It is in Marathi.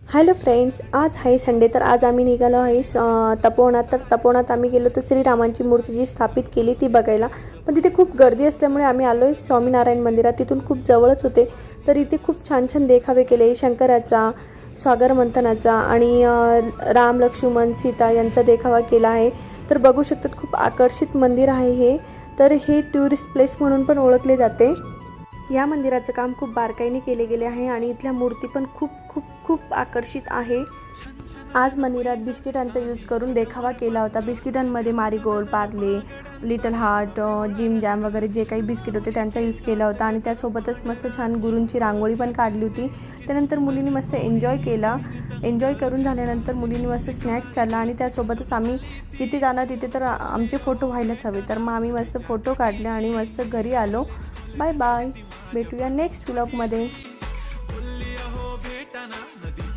हॅलो फ्रेंड्स, आज आहे संडे. तर आज आम्ही निघालो आहे तपोवनात. तर तपोवनात आम्ही गेलो तर श्रीरामांची मूर्ती जी स्थापित केली ती बघायला. पण तिथे खूप गर्दी असल्यामुळे आम्ही आलो आहे स्वामीनारायण मंदिरात. तिथून खूप जवळच होते. तर इथे खूप छान छान देखावे केले शंकराचा, स्वागर मंथनाचा आणि राम लक्ष्मण सीता यांचा देखावा केला आहे. तर बघू शकतात खूप आकर्षित मंदिर आहे हे. तर हे टुरिस्ट प्लेस म्हणून पण ओळखले जाते. या मंदिराचं काम खूप बारकाईने केले गेले आहे आणि इथल्या मूर्ती पण खूप खूप खूप आकर्षित आहे. आज मंदिरात बिस्किटांचा यूज करून देखावा केला होता. बिस्किटांमध्ये Marigold, Parle, Little Heart, Jim Jam वगैरे जे काही बिस्किट होते त्यांचा यूज केला होता. आणि त्यासोबतच मस्त छान गुरूंची रांगोळी पण काढली होती. त्यानंतर मुलींनी मस्त एन्जॉय केला. एन्जॉय करून झाल्यानंतर मुलींनी मस्त स्नॅक्स खाल्ला आणि त्यासोबतच आम्ही जिथे जाणार तिथे तर आमचे फोटो व्हायलाच हवे. तर मग आम्ही मस्त फोटो काढले आणि मस्त घरी आलो. बाय बाय, भेटूया नेक्स्ट व्लॉगमध्ये.